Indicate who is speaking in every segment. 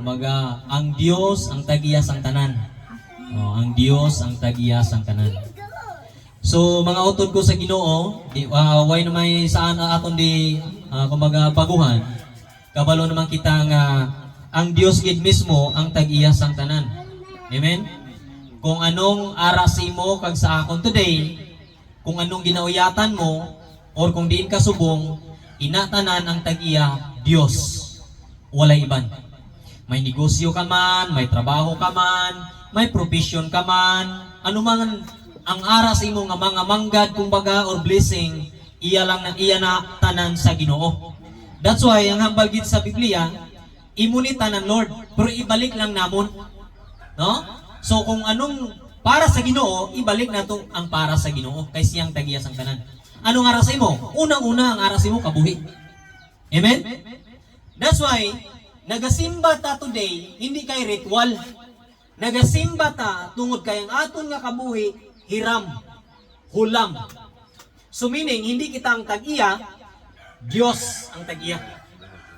Speaker 1: Kumaga, ang Dios ang tagiyas ang tanan. Oh, ang Dios ang tagiyas ang tanan. So mga utod ko sa Ginoo, way na may saan aton di kumaga baguhan. Kabalo naman kita nga ang Dios gid mismo ang tag-iya sang tanan. Amen. Kung anong aras imo kag sa akon today, kung anong ginauyatan mo or kung diin ka subong, inatanan ang tag-iya Dios. Walay iban. May negosyo ka man, may trabaho ka man, may profession ka man, ano man ang aras imo nga mga manggad kumbaga or blessing, iya na tanan sa Ginoo. That's why ang hambal gid sa Biblia, imo ni tanan Lord, pero ibalik lang namon. No? So kung anong para sa Ginoo, ibalik nato ang para sa Ginoo kay siyang tagiyas ang tanan. Anong aras imo? Unang-una ang aras imo kabuhi. Amen? That's why nagasimba ta today hindi kay ritual. Nagasimba ta tungod kay ang aton nga kabuhi hiram, hulam. So meaning, hindi kita ang tag-iya, Diyos ang tag-iya.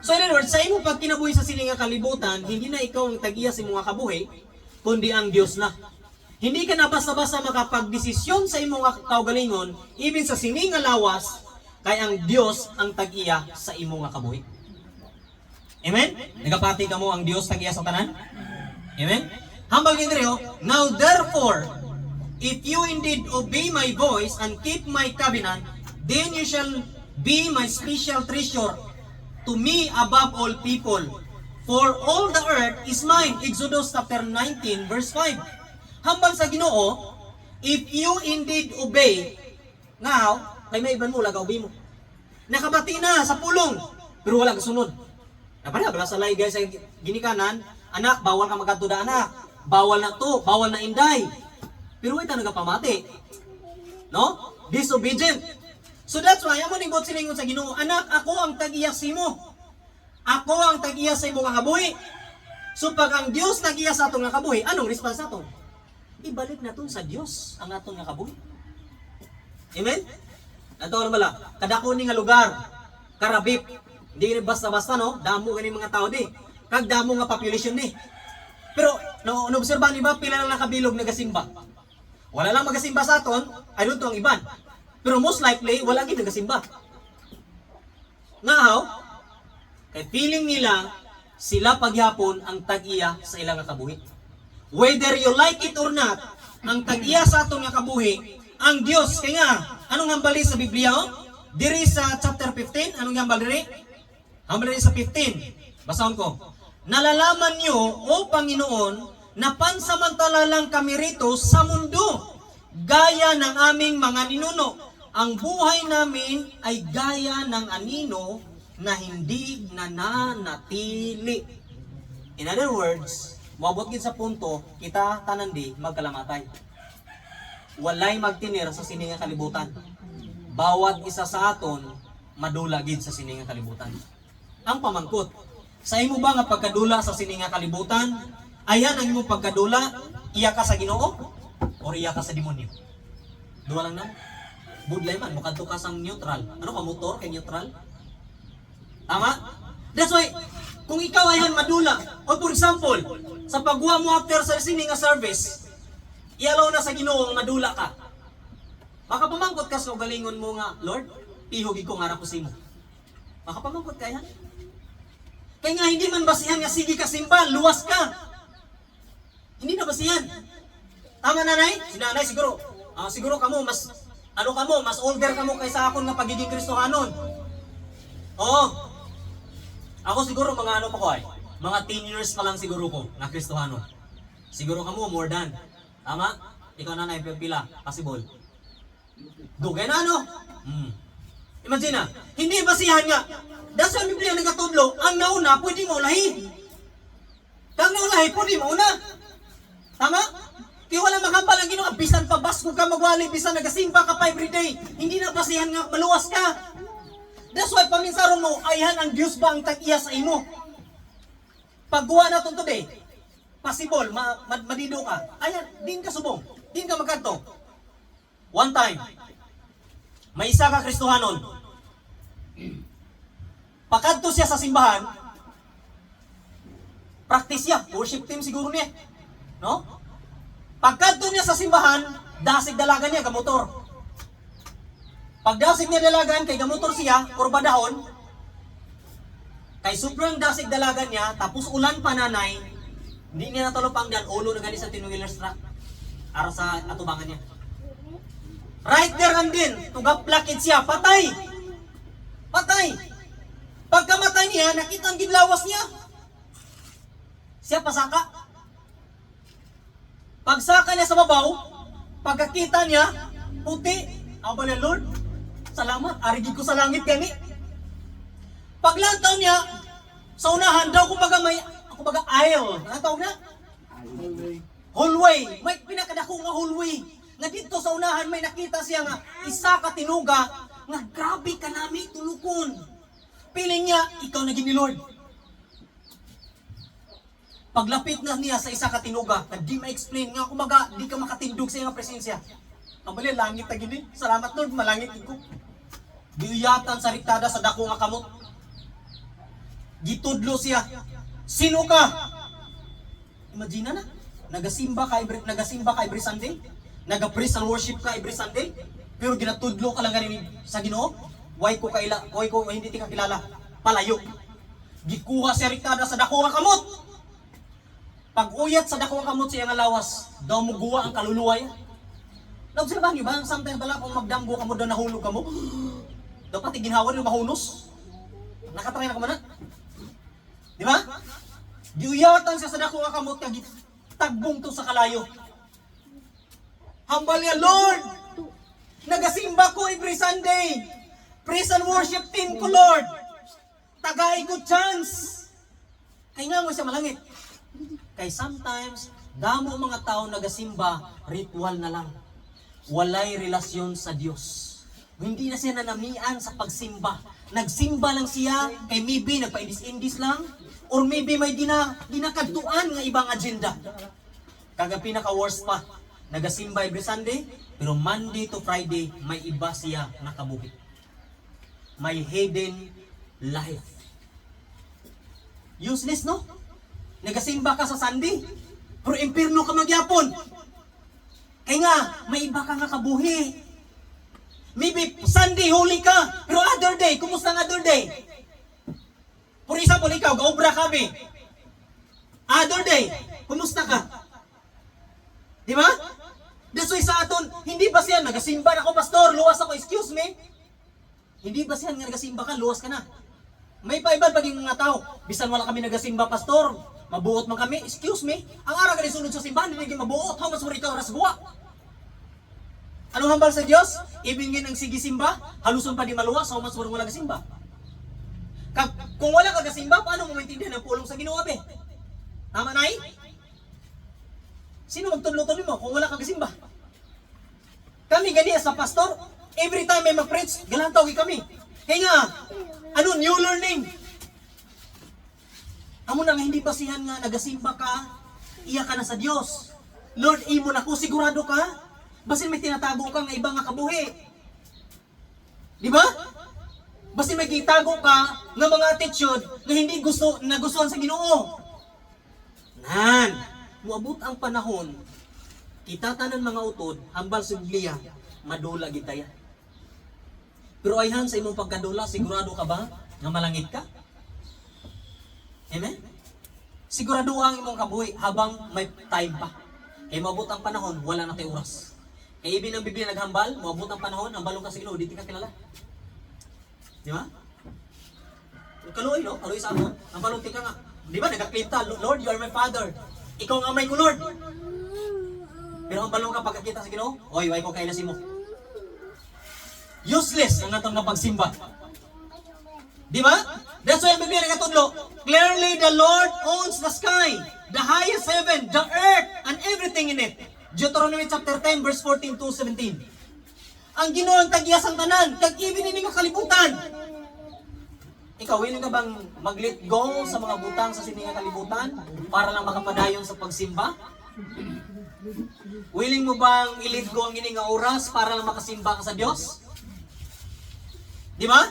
Speaker 1: So in other words, sa imo pag kinabuhi sa sining nga kalibutan, hindi na ikaw ang tag-iya sa imong kabuhi, kundi ang Diyos na. Hindi ka na basta-basta makapag-desisyon sa imong kaugalingon, even sa sining nga lawas, kay ang Diyos ang tag-iya sa imong kabuhi. Amen? Nagapati ka mo ang Diyos tag-iya sa tanan? Amen? Hambal ginreo, now therefore, if you indeed obey my voice and keep my covenant, then you shall be my special treasure to me above all people. For all the earth is mine. Exodus chapter 19 verse 5. Hambal sa Ginoo, if you indeed obey, now, kay may iban mo, lagaw mo. Nakabati na sa pulong, pero wala kasunod. Napala sa lay guys, ginikanan, anak, bawal ka magkatuda anak. Bawal na to, bawal na inday. Pero ita nagapamati. No? Disobedient. So that's why, amo ning silingon sa Ginoo, anak, ako ang tag-iya simo. Ako ang tag-iya sa imong kabuhi. So pag ang Dios tag-iya sa atong nga kabuhi, anong response nato? Ibalik naton sa Dios ang atong nga kabuhi. Amen? Ato ano bala? Kadako ni nga lugar, karabip. Hindi basta-basta no, damo gani mga tao di. Kag damo nga population ni. Pero no obserbahan ni ba pila lang nakabilog nagasimba? Wala lang magasimba sa aton, I don't know ang iban. Pero most likely, wala gid nagasimba. Ngahaw, kay feeling nila, sila pagyapon ang tag-iya sa ilang kabuhi. Whether you like it or not, ang tag-iya sa aton nga kabuhi, ang Dios, kay nga, anong hambali sa Biblia? Oh? Diri sa chapter 15, anong hambal diri? Hambal diri sa 15. Basahon ko. Nalalaman niyo, o Panginoon, na pansamantala lang kami rito sa mundo, gaya ng aming mga ninuno. Ang buhay namin ay gaya ng anino na hindi nananatili. In other words, moabot gid sa punto, kita tanan di magkalamatay. Walay magtinir sa sining nga kalibutan. Bawat isa sa aton madula gid sa sining nga kalibutan. Ang pamangkot, sa imo ba nga pagkadula sa sining nga kalibutan, ayan ang imong pagkadula, iya ka sa Ginoo o iya ka sa demonyo? Duwa lang na. Budlay man, mukadto ka sang neutral. Ano ka, motor kay neutral? Tama? That's why, kung ikaw ayan madula, o for example, sa pagwa mo after sa sining nga service, ialaw na sa Ginoo nga madula ka. Makapamangkot ka sa galingon mo nga, Lord, ihugig ko nga ra ko simo. Makapamangkot ka yan? Kaya nga hindi man basihan nga sige ka simba, luwas ka. Hindi na basihan. Tama nanay? Si nanay siguro. Siguro kamo mas mas older kamo kaysa akon nga pagiging Kristohanon. Oo. Ako siguro mga pa ko ay. Mga 10 years pa lang siguro ko na Kristohanon. Siguro kamo more than. Tama? Ikaw nanay pila, possible. Dugay na ano? Imagine na, hindi basihan nga. That's why Biblia nagatudlo, ang nauna pwede mo ulahi. Kang naulahi pwede mo una. Tama? Kaya wala makambal ang Ginoo, bisan pa basko ka magwali, bisan nagasimba ka pa everyday. Hindi na basihan nga maluwas ka. That's why paminsaron mo, ayhan ang Diyos ba ang tag-iya sa imo? Pagguha na itong today, possible, madido ka. Ayan, din ka subong, din ka magkanto. One time, may isa ka Kristohanon. Pakadto siya sa simbahan,
Speaker 2: practice niya, worship team siguro niya. No? Pagkadto niya sa simbahan, dasig dalagan niya, gamotor. Pag dasig niya dalagan, kay gamotor siya, kurbadahon, kay sobrang dasig dalagan niya, tapos ulan pananay, hindi niya natulog pang dan, ulo na gani sa tin-wheelers truck. Ara sa atubangan niya. Right there and then, tugap-plakid siya, patay! Patay! Pagkamatay niya, nakita ang gidlawas niya. Siya pasaka. Pagsaka niya sa babaw, pagkakita niya, puti. Abala Lord, salamat, arigid ko sa langit gani. Paglantaw niya, sa unahan daw, kumbaga aisle. Ano tawag na? Hallway. May pinakadako nga hallway. Nga dito sa unahan, may nakita siya nga, isa ka tinuga, nga grabe ka nami tulukon. Piling niya, ikaw naging ni Lord. Paglapit na niya sa isa ka tinuga, na di ma-explain nga, kumaga, di ka makatindog sa iyong presensya. Ang bali, langit na gini. Salamat Lord, malangit ko. Diuyatan sa riktada sa dako nga kamot. Gitudlo siya. Sino ka? Imagine na, nagasimba ka every Sunday, nagapraise and worship ka every Sunday, pero ginatudlo ka lang ganin sa Ginoo. Why ko hindi ti kakilala? Palayo. Gikuha siya riktada sa dako nga kamot. Pag uyat sa dako nga kamot siya nga lawas, daw mo guwa ang kaluluwa niya. Naobserbahan niyo ba? Sometimes bala kung magdamgo ka mo daw nahulog ka mo, dapat iginhawa niyo mahunos. Nakatry na ka man na. Di ba? Giuyatan siya sa dako nga kamot kag tagbong to sa kalayo. Hambal niya, Lord! Nagasimba ko every Sunday. Praise and worship team ko, Lord. Tagay ko chance. Kaya nga mo siya malangit. Kaya sometimes, damo mga tao nagasimba, ritual na lang. Walay relasyon sa Diyos. Hindi na siya nanamian sa pagsimba. Nagsimba lang siya, kay maybe nagpa-indis-indis lang, or maybe may dinakadtuan nga ibang agenda. Kaga pinaka-worst pa, nagasimba every Sunday, pero Monday to Friday, may iba siya nakabuhi. May hidden life. Useless, no? Nagasimba ka sa Sunday, pero impirno ka magyapon. Kaya nga, may iba ka nga kabuhi. Maybe Sunday, holy ka, pero other day, kumusta ang other day? For example, ikaw, gaobra ka, be. Other day, kumusta ka? Di ba? That's why sa aton, hindi ba siya, nagasimba na ako, pastor, luwas ako, excuse me? Hindi ba siya, nagasimba ka, luwas ka na? May paiba paging mga tao, bisan wala kami nagasimba, pastor, mabuot man kami, excuse me? Ang araw ka sunod sa simbahan, hindi naging mabuot, how much more ikaw oras buwa? Anong hambal sa Diyos? Ibingin ang sige simba, haluson pa di maluwas, how much more wala gasimba? Kung wala ka gasimba, paano mo maintindihan ang pulong sa Ginoo, be? Tama na Sino magtudlo-tudlo mo kung wala ka gasimba? Kami gani sa pastor, every time may mag-preach, galantaw kami. Kaya nga, new learning. Amo nang hindi basihan nga nagasimba ka, iya ka na sa Dios. Lord, imo na ko, sigurado ka? Basin may tinatago ka nga ibang nga kabuhi. Di ba? Basin may kitago ka nga mga attitude na hindi nagustuhan sa Ginoo. Nan, muabot ang panahon, kita tanan mga utod, hambal sa Biblia, madula gitaya. Pero ayhan sa imong pagkadula, sigurado ka ba nga malangit ka? Amen? Sigurado ang imong kabuhi habang may time pa. Kaya maabot ang panahon, wala na tayo oras. Kaya ibig ng Biblia naghambal, maabot ang panahon, hambalong ka sa Ginoo, di ka kilala. Di ba? Kaluoy, no? Kaluoy sa ako. Hambalong ka nga. Di ba? Nagka-claim ta, Lord, you are my Father. Ikaw ang amay ko, Lord. Pero hambalong ka pagkakita sa Ginoo, oy, way ko kailasin mo. Useless ang atong pagsimba. Di ba? That's why ang Biblia nagatudlo. Clearly the Lord owns the sky, the highest heaven, the earth, and everything in it. Deuteronomy chapter 10, verse 14 to 17. Ang Ginoo ang tagiyas ang tanan, tag-ibig ni nga kalibutan. Ikaw, willing ka bang mag-let go sa mga butang sa sininga kalibutan para lang makapadayon sa pagsimba? Willing mo bang i-let go ang ininga oras para lang makasimba ka sa Diyos? Di ba?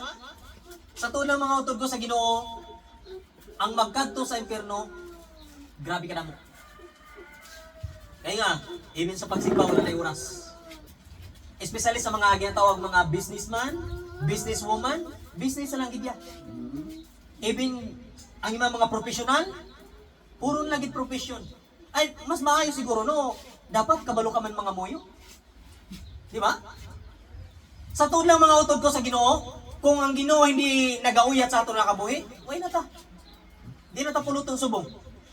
Speaker 2: Sa tunang mga utod ko sa Ginoo, ang magkadto sa impyerno, Grabe ka na mo. Kaya nga, even sa pagsimba, wala na oras. Especially sa mga ginatawag mga businessman, businesswoman, business na lang gid yan. Even ang mga professional, puro lagit profession. Ay, mas maayo siguro, no? Dapat kabalo ka man mga moyo. Di ba? Sa tuod lang mga utod ko sa Ginoo, kung ang Ginoo hindi nagauyat sa ato nakabuhi, why na ta? Di na ta pulutong subong.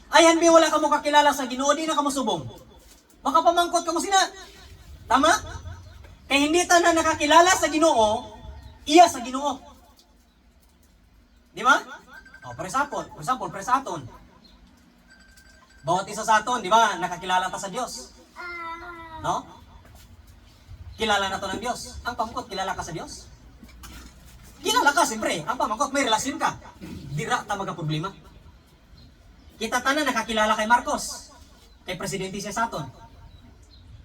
Speaker 2: Ay, hanbi wala ka mo kakilala sa Ginoo, di na ka mo subong. Baka pamangkot ka mo sina. Tama? Kaya hindi ta na nakakilala sa Ginoo, iya sa Ginoo. Di ba? O, for example, sa aton. Bawat isa sa aton, di ba, nakakilala ta sa Diyos. No? Kilala na to ng Diyos. Ang pamangkot, kilala ka sa Diyos? Kilala ka, siyempre. Ang pamangkot, may relasyon ka. Dira ta magka-problema. Kita tanan nakakilala kay Marcos. Kay presidente siya sa aton.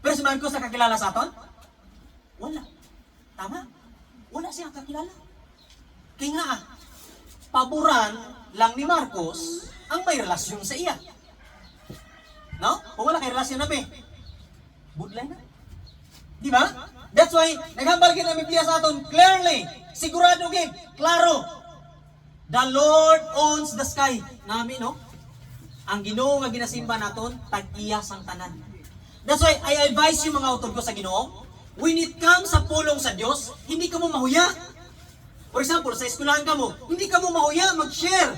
Speaker 2: Pero si Marcos nakakilala sa aton? Wala. Tama? Wala siya kakilala. Kaya nga, paboran lang ni Marcos ang may relasyon sa iya. No? Kung wala kay relasyon na be, budlay na. Di ba? That's why, naghambal kita ang Biblia sa aton clearly, sigurado gid, klaro. The Lord owns the sky. Nami, no? Ang Ginoo nga ginasimba naton, tag-iya sang tanan. That's why, I advise you mga utod ko sa Ginoo, when it comes sa pulong sa Diyos, hindi ka mo mahuya. For example, sa eskwelahan ka mo, hindi ka mo mahuya mag-share.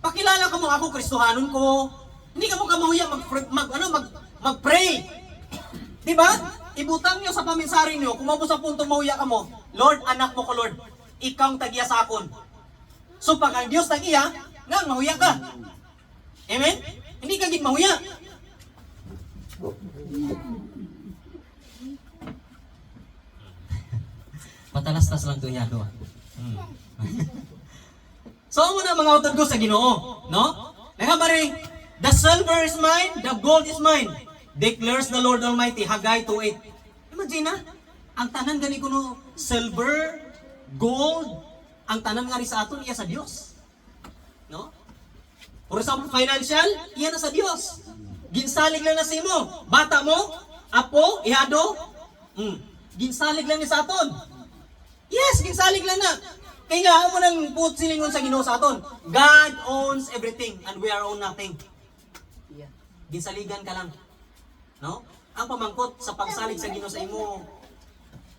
Speaker 2: Pakilala ka mo, ako Kristohanon ko. Hindi ka mo mahuya mag-pray. Di ba? Ibutang niyo sa paminsari niyo, kung mabot sa puntong mahuya ka mo, Lord, anak mo ko Lord, ikaw ang tagiya sa akon. So pag ang Diyos tagiya, nga mahuya ka. Amen? Hindi ka gid mahuya. Matalastas lang to yado. So mo na mga utod ko sa Ginoo, no? Nakabari, the silver is mine, the gold is mine, declares the Lord Almighty. Haggai 2:8. Imagine na, ang tanan gani kuno silver, gold, ang tanan nga ri sa aton iya sa Dios. No? For example, financial, iya na sa Dios. Ginsalig lang na sa imo. Bata mo, apo, ihado, ginsalig lang ni sa aton. Yes, ginsalig lang na. Kaya nga, mo nang silingon sa Ginoo sa aton. God owns everything and we are own nothing. Ginsaligan ka lang. No? Ang pamangkot sa pagsalig sa Ginoo sa imo,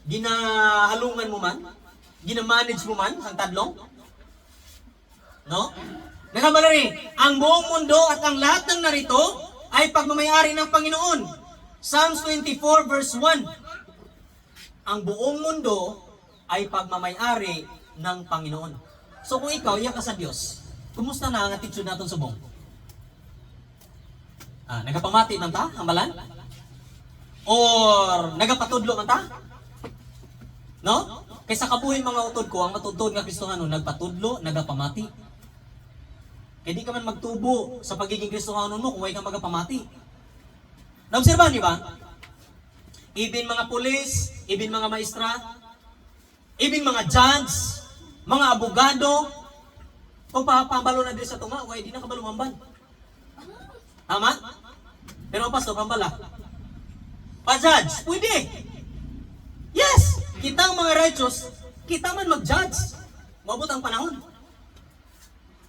Speaker 2: ginahalungan mo man, ginamanage mo man ang tadlong. No? Nakabalari, ang buong mundo at ang lahat ng narito ay pagmamayari ng Panginoon. Psalms 24 verse 1. Ang buong mundo ay pagmamayari ng Panginoon. So kung ikaw, iya ka sa Diyos, kumusta na ang attitude natin subong? Nagapamati man ta, hambalan? Or nagapatudlo man ta? No? Kaysa kabuhin mga utod ko, ang matutod nga Kristohano, nagpatudlo, nagapamati. Kaya di ka man magtubo sa pagiging Kristohano no, kung huwag kang magapamati. Naobserbahan niyo ba? Even mga pulis, even mga maestra, even mga judge, mga abogado, kung pambalo na din sa tunga, okay, di na kabalo mamban. Tama? Pero ang pastor, pambala. Pa-judge, pwede. Yes! Kita ang mga righteous, kita man mag-judge. Mabot ang panahon.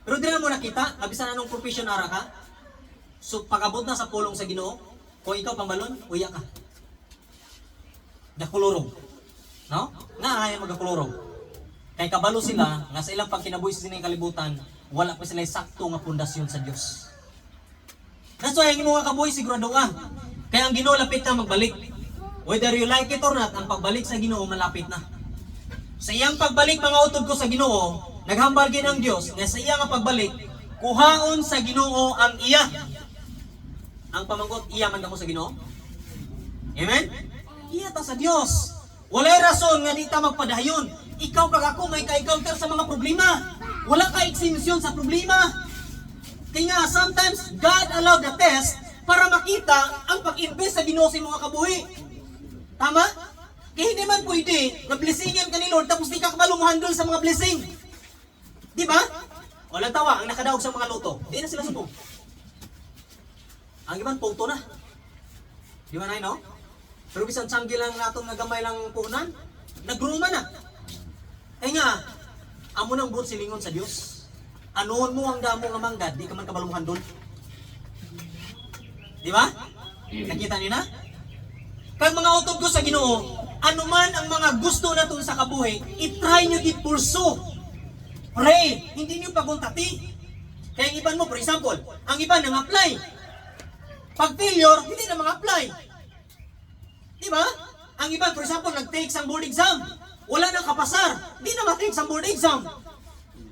Speaker 2: Pero di na mo nakita, kabisan anong profession ara ka, so pag-abot na sa pulong sa Ginoo, kung ikaw pambalon, uya ka. Dakulurong. No? Nga ayaw magakulurong. Kay kabalo sila, nga sa ilang pagkinabuhi sa sining kalibutan, wala pa sila sakto nga pundasyon sa Dios. That's why ang mga kabuhi sigurado ka. Kaya ang Ginoo lapit na magbalik. Whether you like it or not, ang pagbalik sa Ginoo malapit na. Sa iyang pagbalik mga utod ko sa Ginoo, naghambal gid ang Dios nga sa iyang pagbalik, kuhaon sa Ginoo ang iya. Ang pamangkot, iya man damo sa Ginoo. Amen? Iya ta sa Dios. Walay rason nga di ta magpadayon. Ikaw kag ako may ka-encounter sa mga problema. Wala ka exemption sa problema. Kaya nga, sometimes God allowed the test para makita ang pag-invest sa Ginoo sa mga kabuhi. Tama? Kaya hindi man pwede na blessingan ka ni Lord tapos di ka kabalo mo handle sa mga blessing. Di ba? Walang tawa, ang nakadaog sa mga luto. Di na sila subong. Ang iban photo na. Di ba na no? Pero bisan tiyanggi lang natong nagamay lang punan, nagruma na. Kaya nga, amo nang buot silingon sa Dios. Anoon mo ang damo nga manggad, di ka man kabalumuhan doon. Di ba? Nakita niyo na? Kaya mga utod ko sa Ginoo, anuman ang mga gusto naton sa kabuhi, i-try nyo i-pursue. Pray, hindi nyo paguntati. Kaya ang iban mo, for example, ang iban nang apply. Pag failure, hindi na mga-apply. Di ba? Ang iban, for example, nag-take sa board exam. Wala nang kapasar, hindi na ma-take sa board exam.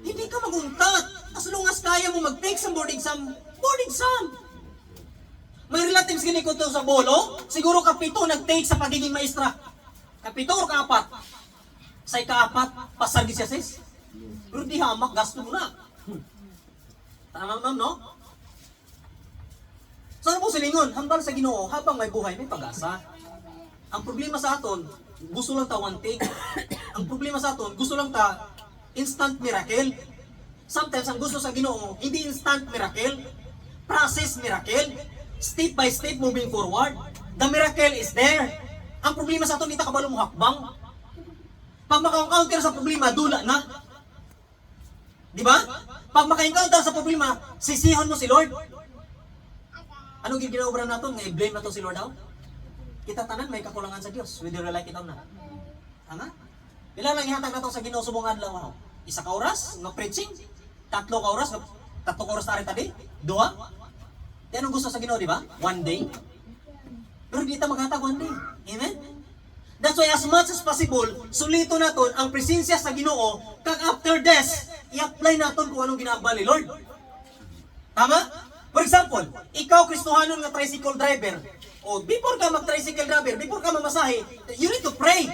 Speaker 2: Hindi ka maguntat. As long as kaya mo mag-take sa board exam, board exam. May relatives gini ko to sa bolo, siguro kapito nag-take sa pagiging maestra. Kapito o kaapat? Sa ikaapat, pasar di siya sis. Pero di hamak, gasto mo na. Tama ma'am, no? Saan po silingon? Hambal sa Ginoo, habang may buhay, may pag-asa. Ang problema sa aton, gusto lang ta one take. Ang problema sa aton, gusto lang ta instant miracle. Sometimes, ang gusto sa Ginoo, hindi instant miracle, process miracle, step by step moving forward. The miracle is there. Ang problema sa aton, hindi ta kabalo mo hakbang. Pag maka-encounter sa problema, dula na. Di ba? Pag maka-encounter sa problema, sisihon mo si Lord. Ano ginagawa natin? Nga i-blame na to si Lord daw? Kita tanan may kakulangan sa Dios, whether you like it or not. Tama? Ilan lang ihatag na to sa Ginoo subong adlaw ano? Isa ka oras nga preaching, tatlo ka oras na rin tadi, duha. Di anong gusto sa Ginoo, di ba? One day. Pero di ta maghatag one day. Amen? That's why as much as possible, sulito naton ang presensya sa Ginoo kag after death, i-apply naton kung anong ginagawa ni Lord. Tama? For example, ikaw Kristohanon nga tricycle driver, o before ka mag-tricycle driver, before ka mamasahe, you need to pray.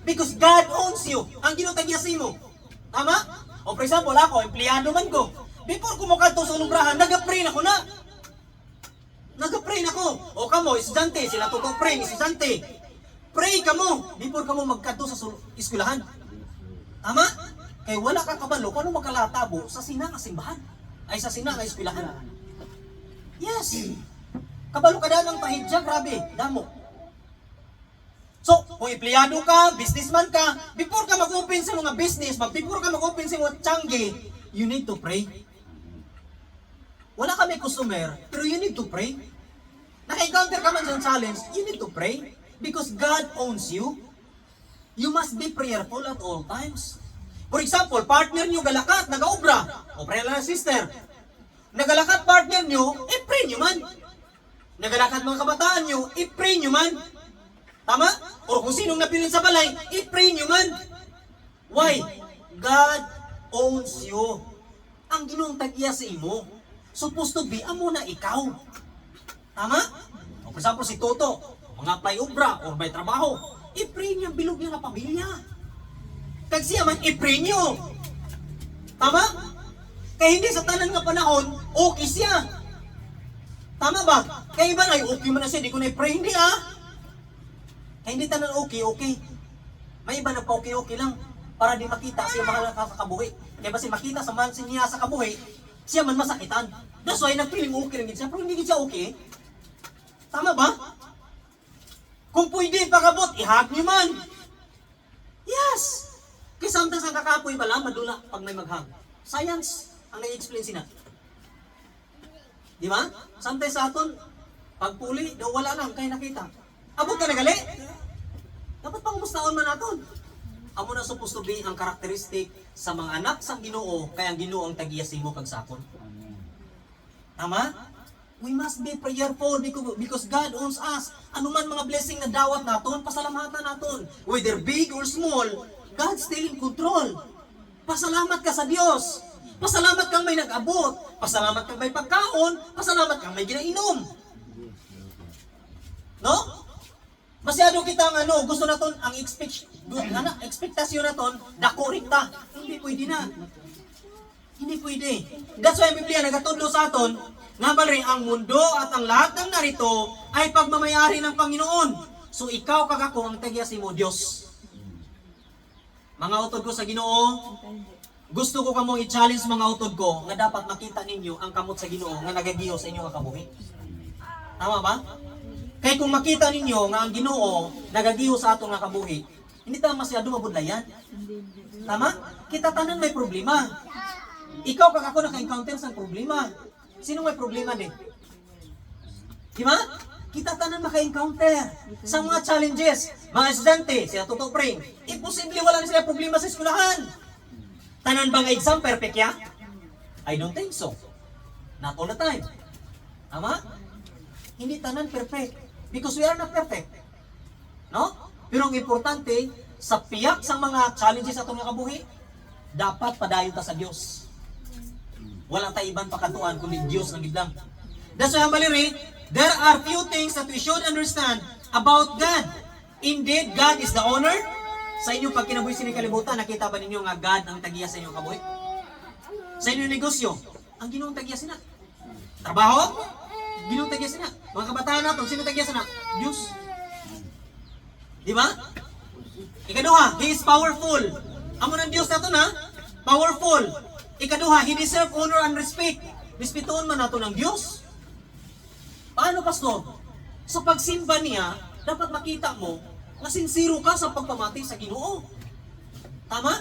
Speaker 2: Because God owns you. Ang ginutagyasi mo. Tama? O for example, ako, empleyado man ko. Before ko makanto sa ulumbrahan, nag-pray na ko na. Nag-pray na ko. O kamo, estudyante, sila pray, estudyante. Pray ka mo before ka mo magkanto sa eskwelahan. Tama? Kaya wala ka kabalo kung ano magkalatabo sa sinang simbahan. Ay sa sinang eskwelahan. Yes. Kabalo ka daan ng tahidya, grabe, damo. So, kung empleyado ka, businessman ka, before ka mag-open sa mga business, before ka mag-open sa mga tiyangge, you need to pray. Wala kami customer, pero you need to pray. Naka-encounter ka man sa challenge, you need to pray. Because God owns you. You must be prayerful at all times. For example, partner nyo galakat, nag-aobra. O pray lang sister. Nagalakat partner nyo, i-pray nyo man. Nagalakat mga kabataan nyo, i-pray nyo man. Tama? O kung sinong napilin sa balay, i-pray nyo man. Why? God owns you. Ang Ginoong tag-iya sa imo, supposed to be amo na ikaw. Tama? O for example, si Toto, mga apply obra or may trabaho, i-pray niyo ang bilog niya na pamilya. Kag siya man, i-pray niyo. Tama? Kaya hindi sa tanan nga panahon, okay siya. Tama ba? Kaya iba na, okay man na siya, di ko na i-pray, hindi Kaya hindi tanan okay. May iba na pa-okay lang, para di makita siya mga nakakabuhi. Kaya basi makita sa mansin niya sa kabuhi, siya man masakitan. That's why nagpiling okay lang siya, pero hindi siya okay. Tama ba? Kung pwede pakabot, ihag niyo man. Yes! Kaya sometimes ang kakapoy pala, madula pag may maghag. Science ang nai-explain sina. Di ba? Sometimes sa aton, pagpuli, daw wala lang, kaya nakita. Abot ka na gali? Dapat pang mustaon man aton. Amo na supposed to be ang karakteristik sa mga anak sa Ginoo, kaya ang Ginoo ang tag-iyasi mo kag sakon. Tama? We must be prayerful because God owns us. Ano man mga blessing na dawat naton, pasalamatan naton. Whether big or small, God's still in control. Pasalamat ka sa Dios. Pasalamat kang may nag-abot. Pasalamat kang may pagkaon. Pasalamat kang may ginainom. No? Masyado kitang gusto naton ang expectasyon naton, dako rikta. Hindi pwede na. Hindi pwede. That's why ang Biblia nagatudlo sa aton, nga bali ang mundo at ang lahat ng narito ay pagmamayari ng Panginoon. So ikaw kag ako ang tag-iyasi mo, Dios. Mga utod ko sa Ginoo, gusto ko kamong i-challenge mga utod ko nga dapat makita ninyo ang kamot sa Ginoo nga nagagiho sa inyong kabuhi. Tama ba? Kaya kung makita ninyo nga ang Ginoo nagagiho sa ato nga kabuhi, hindi ta masyado mabudlayan. Tama? Kita tanan may problema. Ikaw kag ako naka-encounter sa problema. Sino may problema din? Di ba? Kita tanan maka-encounter sa mga challenges. Mga estudyante, sila tutupreng. Imposible wala na sila problema sa eskwelahan. Tanan bang exam perfect ya? I don't think so. Not all the time. Tama? Hindi tanan perfect. Because we are not perfect. No? Pero ang importante, sa piyak sa mga challenges atong nakabuhi, dapat padayon ta sa Dios. Walang tayo ibang pakatuan kundi Dios ng gidlang. That's why hambaliri, there are few things that we should understand about God. Indeed, God is the owner. Sa inyong pagkinabuhi sa kalibutan, nakita ba ninyo nga God ang tagiya sa inyong kabuhi? Sa inyong negosyo, ang Ginoong tagiya sina. Trabaho, Ginoong tagiya sina. Mga kabataan natin, sino tagiya sina? Diyos. Di ba? Ikaduha, He is powerful. Amo ng Diyos nato na, powerful. Ikaduha, He deserve honor and respect. Respetuon man nato ng Diyos. Paano, Pastor? Sa pagsimba niya, dapat makita mo na sincero ka sa pagpamati sa Ginoo. Tama?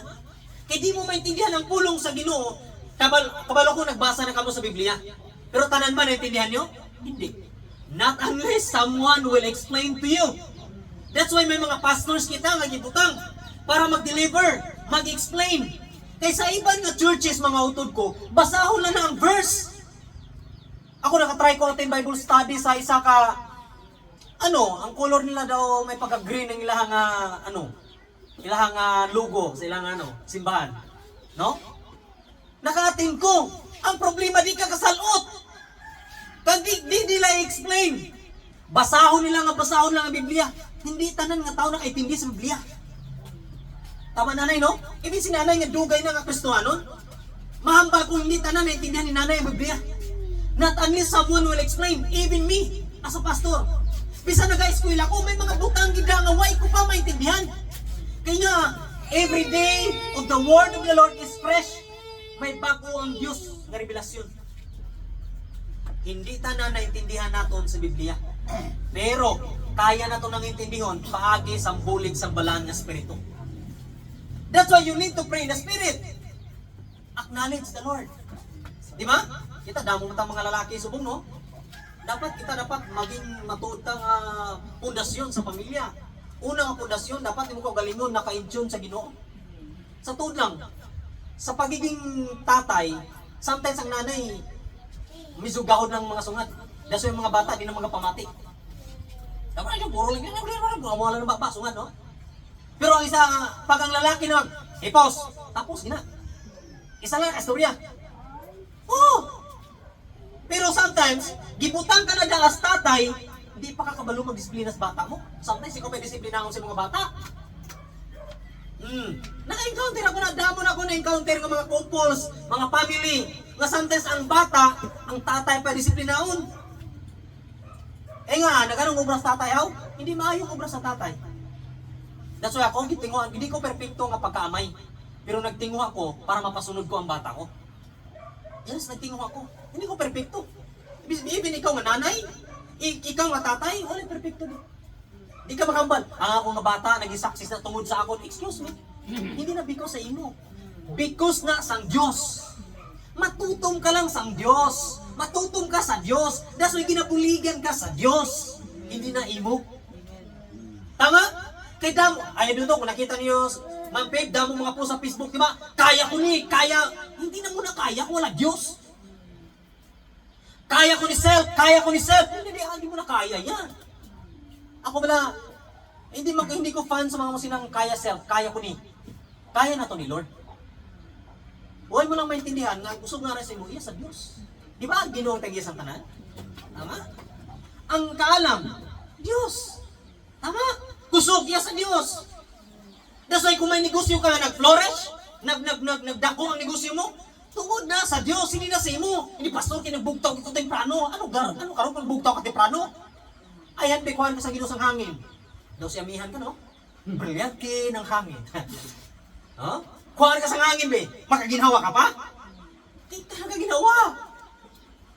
Speaker 2: Kaya di mo maintindihan ang pulong sa Ginoo. Kabalo ko nagbasa na kamo sa Biblia. Pero tanan ba naintindihan nyo? Hindi. Not unless someone will explain to you. That's why may mga pastors kita nga gibutang para mag-deliver, mag-explain. Kaya sa iban nga churches, mga utod ko, basahon na ang verse. Ako nakatry ko natin Bible study sa isa ka, ang color nila daw may pagka-green ng ilahang, ilahang logo sa ilang simbahan. No? Nakatin ko, ang problema di ka kasalot. Kag di nila i-explain. Basahon lang ang Biblia. Hindi tanan nga tao nakaintindi sa Biblia. Tama nanay, no? Ibig si nanay nga dugay na nga Kristohanon. Mahambal kung hindi tanan naintindihan ni nanay ang Biblia. Not unless someone will explain, even me, as a pastor. Bisa nag-eskwela ko, may mga butang gida nga why ko pa maintindihan. Kaya nga, every day of the word of the Lord is fresh. May bago ang Diyos nga revelasyon. Hindi tanan naintindihan naton sa Biblia. Pero, kaya na ito nang intindihon, paagi sa bulig sa balaan ng Espiritu. That's why you need to pray in the Spirit. Acknowledge the Lord. Di ba? Kita, damo matang mga lalaki subong, no? Dapat maging matuotang pundasyon sa pamilya. Unang pundasyon, dapat mo ko galingon naka-intune sa Ginoo. Sa tuod lang, sa pagiging tatay, sometimes ang nanay, misugahod ng mga sungat. That's why yung mga bata, di na mga pamati. Dapat yung puro lang yan, wala ng baba, sungat, no? Pero ang isa, pag ang lalaki na pause, tapos, gina. Isa lang, istorya. Oh! Pero sometimes, gibutang ka na dyan as tatay, hindi pa kakabalo mag-disiplina sa bata mo. Sometimes, ikaw may disiplina sa mga bata. Na-encounter ako na, damo na ako na-encounter ng mga couples, mga family, na sometimes ang bata, ang tatay pa disiplinahon. Eh nga, naganong obra sa tatay, aw? Hindi maayong obra sa tatay. That's why ako, hindi ko perfecto nga pagkaamay. Pero nagtingo ako para mapasunod ko ang bata ko. Yes, nagtingo ako. Hindi ko perfecto. Even ikaw nga nanay, ikaw nga tatay, wala perfecto din. Di ka makambal. Ang ako nga bata, naging success na tungod sa ako. Excuse me. Hindi na because sa imo. Because na sang Diyos. Matutom ka lang sang Diyos. Matutom ka sa Diyos. That's why ginabuligan ka sa Diyos. Hindi na imo. Tama? Kay damo, ay doon kung nakita niyo, Ma'am Babe, damo mga po sa Facebook, di ba? Kaya ko ni, kaya. Hindi na muna kaya ko, wala Diyos. Kaya ko ni self. Hindi mo na kaya yan. Ako bala, hindi ko fan sa mga sinang kaya self, kaya ko ni. Kaya na to ni Lord. Huwag mo lang maintindihan na gusto nga rin sa imo, iya sa Diyos. Di ba? Ginoong tagiya sa tanan? Tama? Ang kaalam, Diyos. Tama? Kusog iya sa Diyos. That's why kung may negosyo ka na nag-flourish, nagdako ang negosyo mo, tungod na sa Diyos, hindi na sa imo. Hindi pastor, kinagbugtaw ko temprano. Ano karon pag bugtaw ka temprano? Ayan, bekuhan ka sa Ginoo sang hangin. Daw si amihan ka, no? Brilyante ng hangin. Huh? Kuhaan ka sa hangin, be. Makaginhawa ka pa? Di talaga ginawa.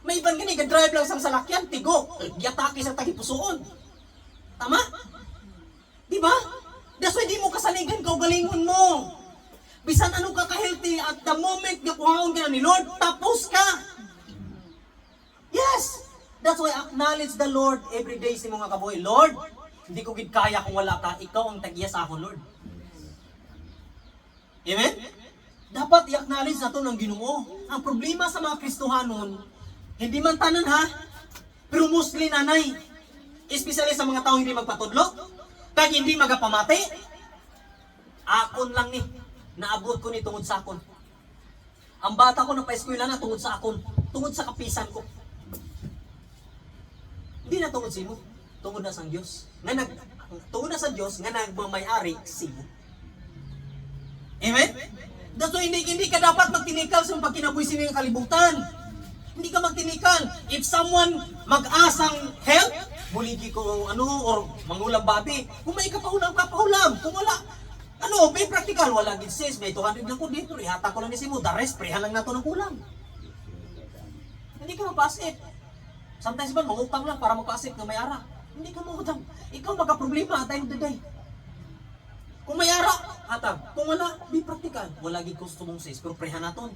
Speaker 2: May iban gani, drive lang sang salakyan, tigo, yataki sa tagipusoon. Tama? Di ba? That's why di mo kasaligan ka, galingon mo. Bisan ano ka ka-healthy, at the moment nga kuhaon ka na ni Lord, tapos ka. Yes! That's why acknowledge the Lord every day si mga kabuhi. Lord, hindi ko gid kaya kung wala ka, ikaw ang tagiya sa akon, Lord. Amen? Dapat i-acknowledge na to ng Ginoo. Ang problema sa mga Kristohanon, hindi man tanan ha, pero mostly nanay, especially sa mga taong hindi magpatudlo, kag hindi magapamati, akon lang ni, naabot ko ni tungod sa akon. Ang bata ko na pa-eskwela na tungod sa akon, tungod sa kapisan ko. Hindi na tungod sa imo, tungod na sa Diyos. Tungod na sa Diyos nga nagmamayari sa imo. Amen? That's why hindi ka dapat magtinikal sa pagkinabuhi ng kalibutan. Hindi ka magtinikal. If someone mag-asang help, buligi ko or mangulam babi. Kung may kapahulam, kapahulam. Kung wala, may practical. Wala gid sis, may 200 lang ko dito. Ihata ko lang ni Simo. The rest, prehan lang nato ng kulang. Hindi ka mapasip. Sometimes ba, mangutang lang para mapasip na may ara. Hindi ka mangutang. Ikaw magka-problema at time of the day. Kung may ara, atag. Kung wala, be practical. Wala gid gusto mong sis, pero prehan naton.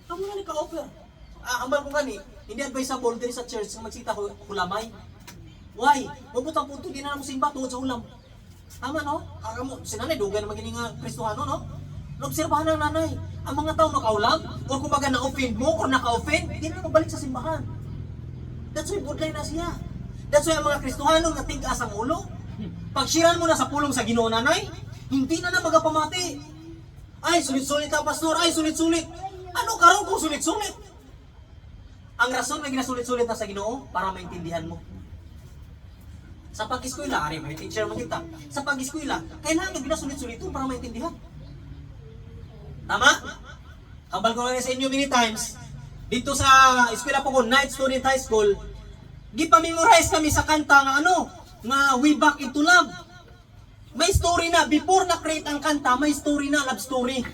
Speaker 2: Amo na ni ka-offer. Ambal ko gani, hindi advisable din sa church nga magsita ko hulamay. Why? Mabutang punto di na mo simba tungod sa ulam. Tama no? Kamo sinanay dugay na magini nga Kristohano no? Obserbahan ng nanay, ang mga tao nakaulam or kumbaga na-offend mo or naka-offend, hindi na mabalik sa simbahan. That's why budlay na siya. That's why ang mga Kristohano nga tigas ang ulo. Pag shiran mo na sa pulong sa Ginoo nanay, hindi na magapamati. Ay, sulit-sulit ang pastor, ay sulit-sulit. Ano karon kung sulit-sulit? Ang rason na ginasulit-sulit na sa Ginoo para maintindihan mo. Sa pag-eskwela, may teacher mo kita. Sa pag-eskwela, kailangan ginasulit-sulit ito para maintindihan. Tama? Hambal ko lang sa inyo many times, dito sa eskwela po ko, Night Student High School, gipamemorize kami sa kanta nga We Back Into Love. May story na, before na-create ang kanta, may story na, love story.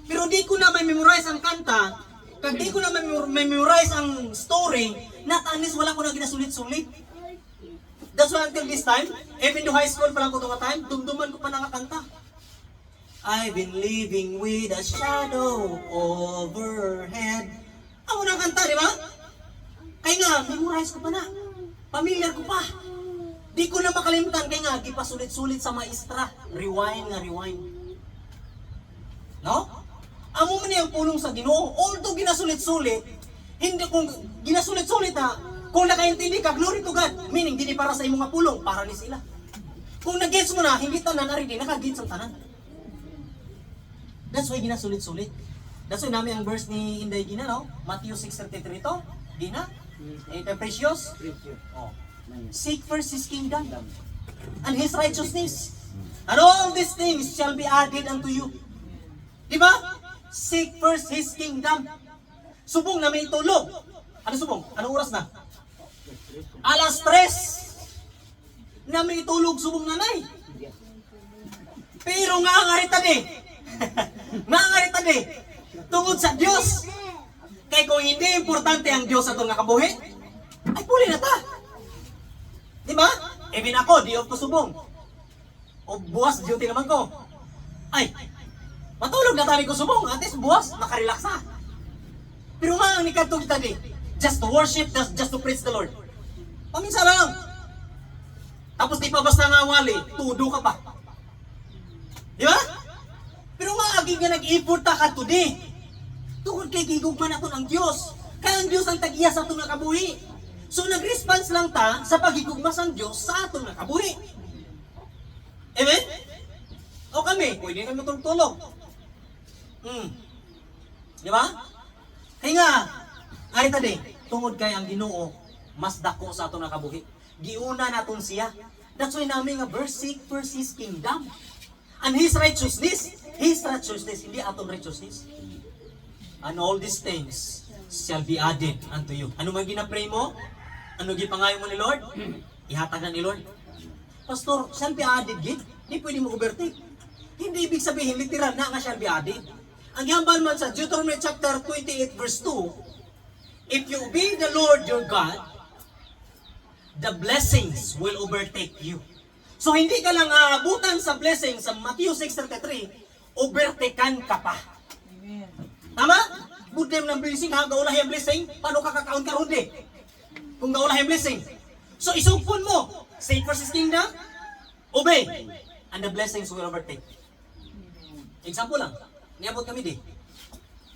Speaker 2: Pero di ko na may memorize ang kanta, kag di ko na memorize ang story, not unless wala ko na ginasulit-sulit. That's why until this time, even to high school pa lang ko itong time, dumduman ko pa nakakanta. I've been living with a shadow overhead. Ako na kanta, di ba? Kaya nga, memorize ko pa na. Familiar ko pa. Di ko na makalimutan, kaya nga, gipasulit-sulit sa maestra. Rewind nga, rewind. No? Amo man yung pulong sa Ginoo. Although ginasulit-sulit, hindi kung ginasulit-sulit na, kung nakaintindi ka, glory to God. Meaning, hindi para sa imong nga pulong, para ni sila. Kung nag-gets mo na, hindi tanan na rin, naka-gets ang tanan. That's why ginasulit-sulit. That's why namin ang verse ni Inday Gina, no? Matthew 6:33 to. Gina? Ito precious? Oh. Seek first His kingdom and His righteousness. And all these things shall be added unto you. Diba? Seek first His kingdom. Subong na may tulog. Ano subong? Anong oras na? 3:00. Na may tulog subong nanay. Pero nga ang arita di. Nga ang arita di. Tungod sa Diyos. Kaya kung hindi importante ang Diyos sa itong nakabuhi, ay puli na ta. Diba? Even ako, di off ko subong. O buwas, duty naman ko. Ay, matulog na tayo ko subong, at least buwas, nakarelax na. Pero nga ang nikatong kita di, just to worship, just to praise the Lord. Paminsa lang. Tapos di pa basta nga wali, tudo ka pa. Di ba? Pero nga agi nga nag-effort ta ka today. Tungkol kay gigugman nato ng Diyos. Kaya ang Diyos ang tagiya sa atong nakabuhi. So nag-response lang ta sa pagigugma sa Diyos sa atong nakabuhi. Amen? O kami, pwede kami tulog. Di ba? Kaya nga, arita di, tungod kay ang Ginoo, mas dako sa atong nakabuhi. Giuna naton siya. That's why namin nga verse 6, first His kingdom. And His righteousness, hindi atong righteousness. And all these things shall be added unto you. Ano man ginapray mo? Ano gipangayo mo ni Lord? Ihatag na ni Lord. Pastor, shall be added gid? Hindi pwede mo overtake. Hindi ibig sabihin, literal na nga shall be added. Ang hambal man sa Deuteronomy chapter 28 verse 2, if you obey the Lord your God, the blessings will overtake you. So hindi ka lang aabutan sa blessing sa Matthew 6:33, overtaken ka pa. Tama? Budem ng blessing ha, gaulahi ang blessing, paano ka kakaon ka hindi? Kung gaulahi ang blessing. So isugpon mo, seek first His kingdom, obey, and the blessings will overtake. Example lang, niabot kami di.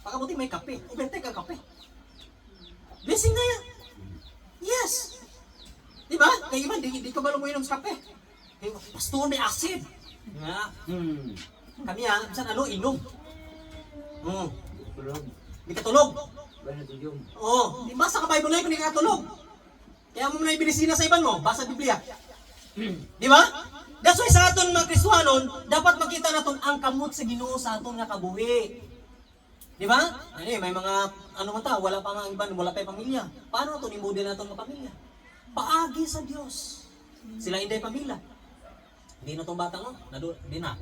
Speaker 2: Pagkabuti may kape, overtake ang kape. Blessing na yan. Yes. Diba? Kaya iba, di ka ba luminom sa kape? Pastor, may acid. Nga. Kami bisan ano, inom. Di katulog. Oo. Di basa ka Bible na hindi ka katulog. Kaya mo na ibinisina sa iban mo, basa Biblia. Di ba? That's why sa aton mga Kristohanon, dapat makita naton ang kamot sa Ginoo sa aton nga kabuhi. Di ba? Ano may mga, ano man ta, wala pa nga iban, wala pa yung pamilya. Paano ito ni-model natin ng pamilya? Paagi sa Diyos. Sila hindi pamilya. Hindi na itong bata mo, hindi na.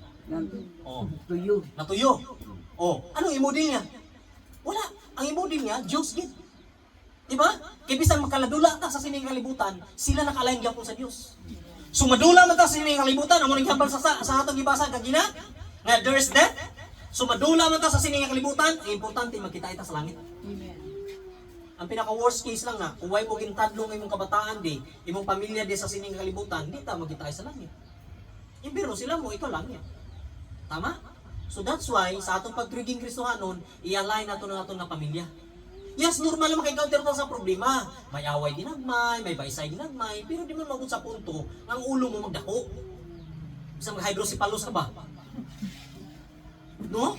Speaker 3: Tuyo.
Speaker 2: Natuyo. Anong i-model niya? Wala. Ang i-model niya, Diyos gid. Di ba? Kaya bisan makaladula ta sa sining kalibutan, sila nakalain gyapon sa Diyos. So madula man ta sa sining kalibutan, amo ning hambal sa atong gibasa kagina, nga there is death. So madula man ta sa sining kalibutan, ang importante magkita ita sa langit.
Speaker 3: Amen.
Speaker 2: Ang pinaka worst case lang na, kung way mo gintadlong imong kabataan di, imong pamilya di sa sining kalibutan, di ta magkita sa langit. Impero sila mo, ikaw lang yan. Tama? So that's why, sa atong pagtriging Kristohanon, i-align nato na nato na pamilya. Yes, normal naman kay-counter sa problema. May away ginagmay, may baisay ginagmay, pero di man magud sa punto, ang ulo mo magdako. Isang hydrocephalus ka ba? No?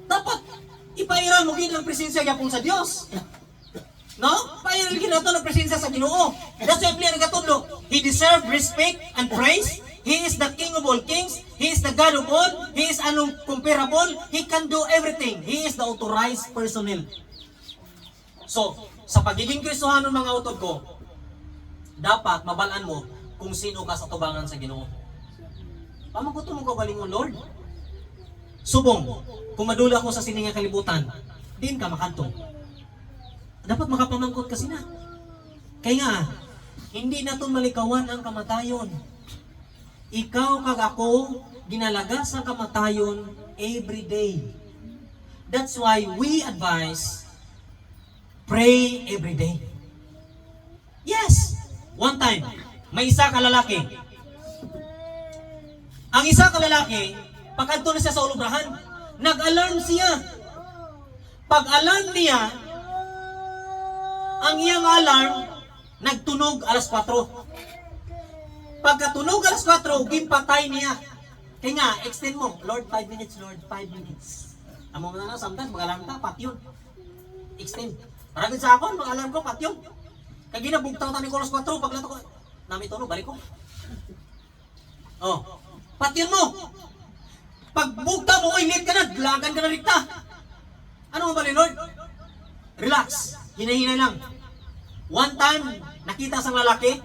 Speaker 2: Dapat, ipairan mo gid ang presensya gyapon sa Dios. No? Pairan gid nato ang presensya sa Ginoo. That's why Biblia nagatudlo, He deserves respect and praise. He is the King of all kings. He is the God of all. He is uncomparable. He can do everything. He is the authorized personnel. So, sa pagiging Kristohanon mga utod ko, dapat mabalaan mo kung sino ka sa tubangan sa Ginoo. Pamaguto mo ko galingon, Lord. Subong, kung madula ko sa sininga kalibutan, din ka makanto. Dapat makapamangkot kasi na. Kaya nga, hindi naton malikawan ang kamatayon. Ikaw kag ako, ginalaga sa kamatayon every day. That's why we advise, pray every day. Yes! One time, may isa ka lalaki. Ang isa ka lalaki, pagkanto na siya sa ulubrahan, nag-alarm siya. Pag-alarm niya, ang iyang alarm, nagtunog alas 4. Pagkatunog alas 4, gimpatay niya. Kaya nga, extend mo, Lord, 5 minutes, Lord, 5 minutes. Amo mo na na, sometimes, mag-alarm ka, pat yun. Extend. Maragin sa akon, mag-alarm ko, pat yun. Kaya ginabugtaw tayo ni alas 4, paglato ko, nami tunog, balik ko. Pat yun mo. Pagbugtaw mo, late ka na, lagan ka na rikta. Ano mo ba ni Lord? Relax, hinahinay lang. One time, nakita sa lalaki,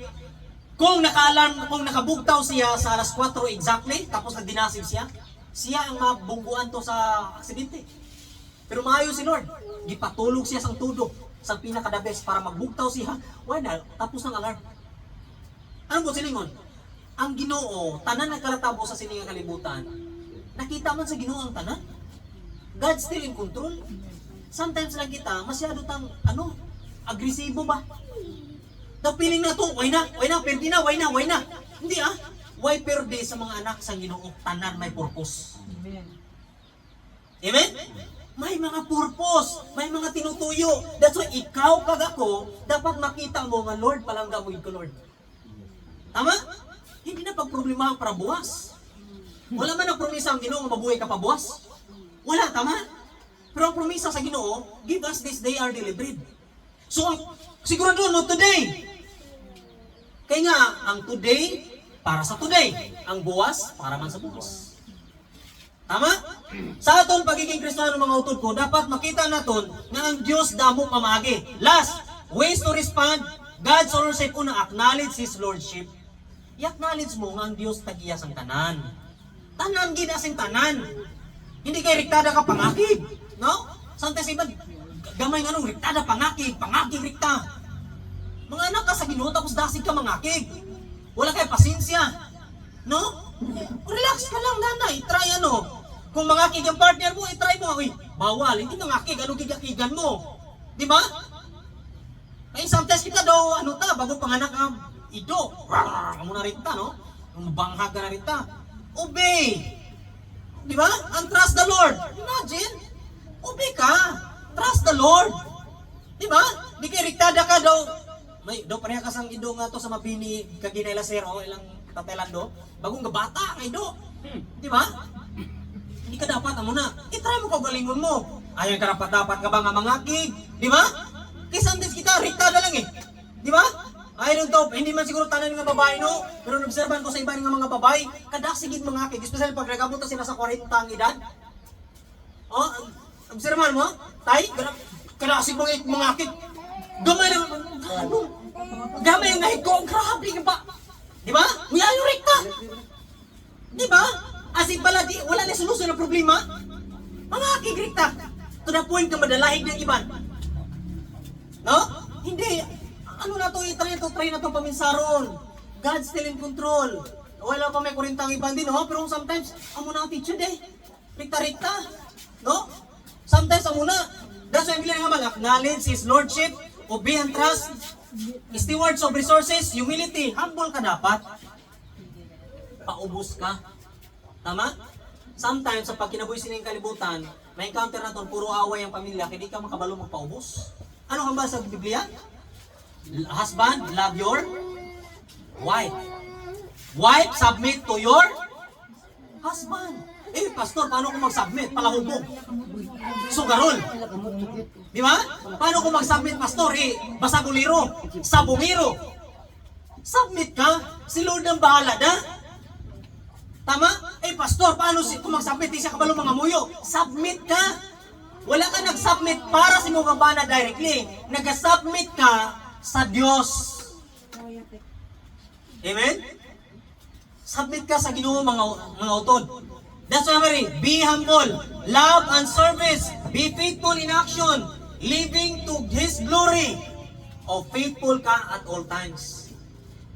Speaker 2: kung naka-alarm, kung nakabugtaw siya sa alas 4 exactly, tapos nagdinasig siya, siya ang mabungguan to sa aksidente. Pero maayo si Lord, gipatulog siya sang tudo, sa pinaka-the best para magbugtaw siya, why na, tapos ng alarm. Ano po silingon? Ang Ginoo, tanan nagkalatabo sa siningang kalibutan, nakita man sa Ginoo ang tanan. God still in control. Sometimes lang kita, masyado tang, agresibo ba? Daw feeling na to, why na, pwede na, why na. Hindi why perde sa mga anak sa Ginoo, tanan may purpose.
Speaker 3: Amen.
Speaker 2: Amen? May mga purpose, may mga tinutuyo. That's why ikaw kag ako, dapat makita mo nga Lord, palangga mo ko Lord. Tama? Hindi na pagproblema para buwas. Wala man ang promisa ang Ginoo nga mabuhay ka pa buwas. Wala, tama? Pero ang promisa sa Ginoo, give us this day our daily bread. So, sigurado mo today. Kaya nga, ang today, para sa today. Ang buwas, para man sa buwas. Tama? Sa aton pagiging Kristiyano mga utod ko, dapat makita naton na ang Diyos damo pamagi. Last, ways to respond, God's ownership, una, acknowledge His Lordship. I-acknowledge mo nga ang Diyos tagiyas ang tanan. Tanan, ginasing tanan. Hindi kay riktada ka pangakid. No? Sometimes iba, Gamay nga nung riktada, pangakig rikta. Mga anak ka sa Ginoo, tapos dasig ka mangakig. Wala kay pasensya. No? Relax ka lang, nanay. Try ano. Kung mangakig ang partner mo, try mo. Uy, bawal, hindi mangakig. Anong gigakigan mo? Di ba? Ay, sometimes kita daw, bago panganak ang ido. Amo na rin ta, no? Mabanghag ka na rin ta. Obey! Di ba? And trust the Lord. Imagine, obey ka. Trust the Lord. Di ba? Di kay riktada ka daw. May daw pareha ka sang ido nga to sa mabini kaginay lasero ilang tatelando. Bagong gabata nga ido. Di ba? Hindi ka dapat amo na. I-try mo kagalingon mo. Ayan ka dapat ka ba nga mangakig? Di ba? Kaya sometimes kita riktada lang eh. Di ba? I don't know, hindi man siguro tanan nga babae no, pero obserban ko sa iba nga mga babae, kada sigid mangakig, especially pag nagabot na sila sa 40 ang edad. Oh, obserban mo? Tay, kada sig mangakig. Gamay lang, gamay yung nahig ko, grabe ka ba? Di ba? Uya yung rikta. Di ba? Asig pala, wala na solusyon ng problema. Mangakig rikta. To the point na madalahig ng iban. No? Hindi. Ano na to, try na to paminsaron. God's still in control. Wala pa may kurintang iban din, no? Pero sometimes, amo na attitude eh. Rikta-rikta. No? Sometimes, amo na. That's why ang bilang nga acknowledge His Lordship, obey and trust, stewards of resources, humility. Humble ka dapat. Paubos ka. Tama? Sometimes, sa pagkinabuhi sining kalibutan, may encounter na to, puro away ang pamilya, hindi ka makabalo magpaubos. Ano ang basa sa Biblia? Husband, love your wife. Wife, submit to your husband. Eh, pastor, paano ko mag-submit? Palahubog. Sugarol. Di ba? Paano ko mag-submit, pastor? Eh, basaguliro. Sabungiro. Submit ka. Si Lord ang bahala na. Tama? Eh, pastor, paano kung mag-submit? Di siya kabalo mga muyo. Submit ka. Wala ka nag-submit para sa mga bana directly. Nag-submit ka sa Diyos. Amen? Submit ka sa Ginoo mga utod. That's why be humble, love and service, be faithful in action, living to His glory. O faithful ka at all times.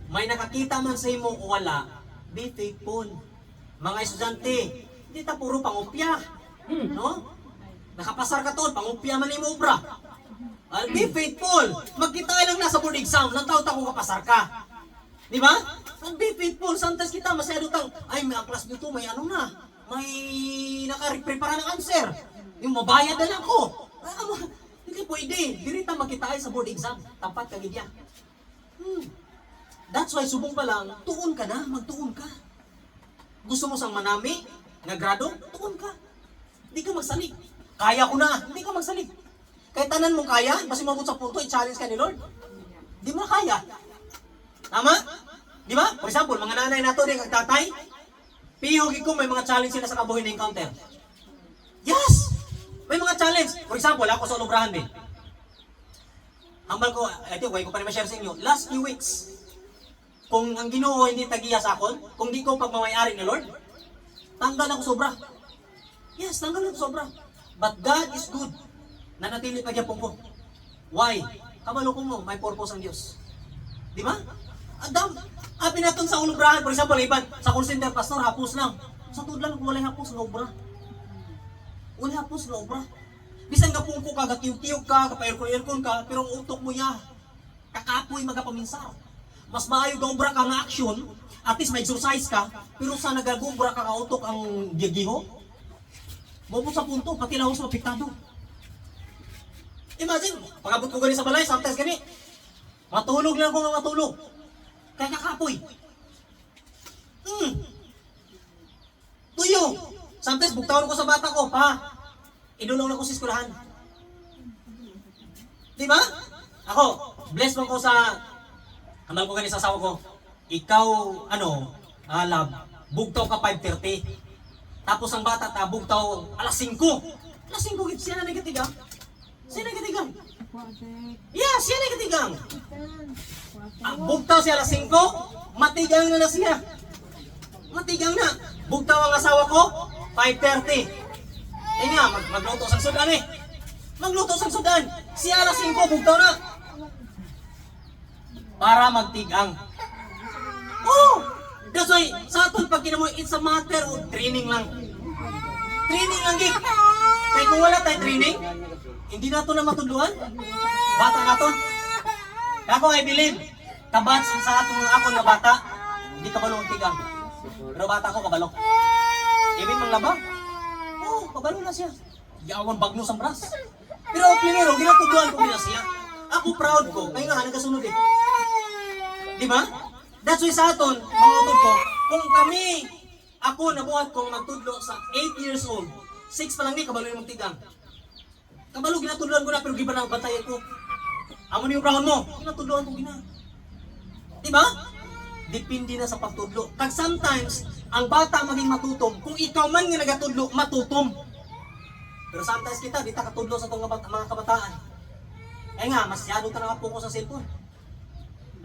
Speaker 2: May nakakita man sa imo o wala, be faithful. Mga estudyante, hindi ta puro pangupya. No? Nakapasar ka to, pangupya man imo obra. Be faithful. Magkita lang nasa board exam, nang taon kung kapasar ka. Di ba? Be faithful. Sometimes kita masyado tang, ay may ang class nito, may ano na. May naka-prepare ng answer. Yung mabayad na lang ko. Hindi pwede. Dirita magkita sa board exam. Tapat ka gidya. That's why subong pa lang, tuon ka na, magtuon ka. Gusto mo sang manami, nagrado, tuon ka. Hindi ka magsalig. Kaya ko na, hindi ka magsalig. Kahit tanan mong kaya, basta mabot sa punto, i-challenge ka ni Lord. Di mo na kaya. Tama? Di ba? For example, mga nanay nato din, tatay, pihugin ko may mga challenge sila sa kabuhay na encounter. Yes! May mga challenge. For example, ako sa Ulubrahan din. Hambal ko, ito, huwag ko pa rin ma-share sa inyo. Last few weeks, kung ang Ginoo hindi tagiya sa akon, kung di ko pagmamayari ni Lord, tanggal ako sobra. Yes, tanggal ako sobra. But God is good. Nanatili pa gyapon ko. Why? Kabalo ko mo, may purpose ang Diyos. Di ba? Adam, abi naton sa Ulubrahan, for example, iban, sa call center, pastor, hapos lang. Sa tudlan ko walay hapos nga obra. Walay hapos nga obra. Bisan ka pungko ka, gatiw-tiw ka, kapairkon-irkon ka, pero ang utok mo ya, kakapoy magapaminsar. Mas maayo ka obra ka nga action, at least may exercise ka, pero sa nagagubra ka nga utok ang gigiho, mabot sa punto, pati lahos mapiktado. Imagine, pagabot ko gani sa balay, sometimes gani, matulog lang ako nga matulog. Kaya kakapoy. Tuyo. Sometimes, bugtawon ko sa bata ko, pa, idulong na ko sa eskwelahan. Diba? Ako, blessed man ko sa, handal ko gani sa asawa ko, ikaw, lab, bugtaw ka 5:30. Tapos ang bata, bugtaw alas 5. Alas 5, siya na nagatigang. Siya nagatigang. Yeah, siya nagatigang. Bugtaw siya alas 5, matigang na siya. Matigang na. Bugtaw ang asawa ko, 5:30. Eh nga, magluto sa sudan eh. Magluto sa sudan. Si alas 5 bugtaw na. Para magtigang. Oh! That's why, sa aton pag kinamoy, it's a matter of training lang. Training lang, gig. Kaya kung wala tayong training, hindi na ito na matudluan. Bata na ito. Ako, I believe, kabats sa atong ako na bata, hindi kabalo ang tigang. Pero bata ko, kabalo. Ibig mang laba? Oo, kabalo na siya. Yawan bagno sa bras. Pero primero, ginatudluan ko nila siya. Ako proud ko, kaya nga, nagasunod eh. Di ba? That's why sa aton, mga utod ko, kung kami, ako nabuhat kong magtudlo sa 8 years old, 6 pa lang ni, kabalo yung magtigang. Kabalo, ginatudluan ko na, pero giba na ang bantayan ko. Amo ni yung brown mo, ginatudluan ko gina. Di ba? Depende na sa pagtudlo. Kag sometimes, ang bata maging matutom, kung ikaw man nga nagatudlo, matutom. Pero sometimes kita, di ta katudlo sa itong mga kabataan. Eh nga, masyado ta nakapokus sa cellphone.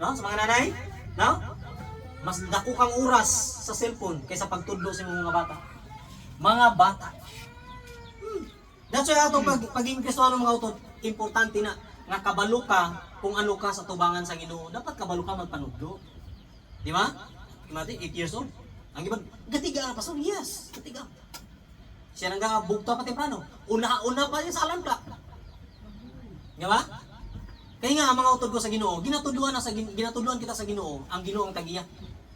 Speaker 2: No? Sa mga nanay? No? Mas dako kang oras sa cellphone kaysa pagtudlo sa mga bata. Mga bata. That's why ato paging Kristiyano mga utod, importante na nga kabalo ka kung ano ka sa tubangan sa Ginoo. Dapat kabalo ka magpanudlo. Di ba? Imagine 8 years old. Ang ibang gatiga pastor, yes, gatiga. Siya nang bugta pa temprano. Una pa niya sa alarm clock. Di ba? Kaya nga ang mga utod ko sa Ginoo, ginatudluan kita sa Ginoo, ang Ginoo ang tagiya.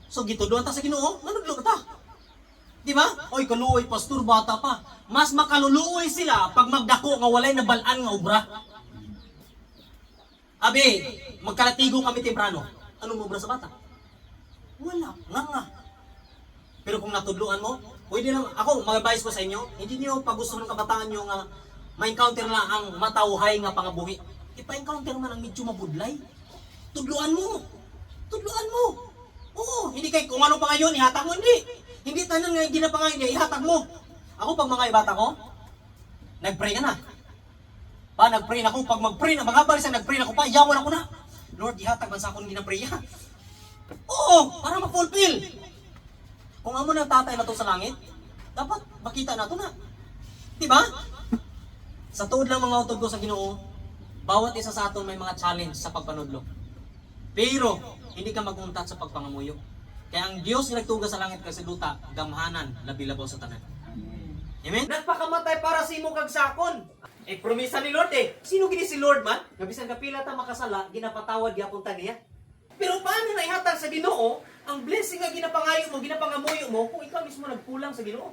Speaker 2: So gitudluan ta sa Ginoo, manudlo ta. Di ba? Oy, kaluoy pastor, bata pa. Mas makaluluoy sila pag magdako nga walay nabalaan nga obra. Abi, magkalatigo kami temprano. Anong obra sa bata? Wala, nga. Pero kung natudluan mo, pwede lang, ako, mag-advise ko sa inyo, hindi niyo pag gusto ng kabataan nyo nga ma-encounter na ang matauhay nga pangabuhi. Ipa-encounter man ang medyo mabudlay. Tudluan mo. Tudluan mo. Oo, hindi kay kung ano pa ngayon, ihatag mo, hindi. Hindi tanan nga ginapangayon niya, ihatag mo. Ako pag mga ibata ko, nag-pray ka na. Nag-pray na ako. Pag mag-pray na, mga balis na nag-pray na ako pa, yawan ako na. Lord, ihatag man sa akong ginapray ya. Oo, para ma-fulfill. Kung amo ng tatay na to sa langit, dapat makita na to na. Diba? Sa tuod lang mga utod ko sa Ginoo, bawat isa sa aton may mga challenge sa pagpanudlo. Pero, hindi ka maguntat sa pagpangamuyo. Kaya ang Diyos nga nagtuga sa langit kasi duta, gamhanan, labi-labaw sa tanan. Amen? Nagpakamatay para sa imo kag sakon. Promisa ni Lord eh. Sino gini si Lord man? Gabisan kapila ta makasala, ginapatawad gyapon ta niya. Pero paano na ihatag sa Ginoo ang blessing nga ginapangayo mo, ginapangamuyo mo kung ikaw mismo nagkulang sa Ginoo?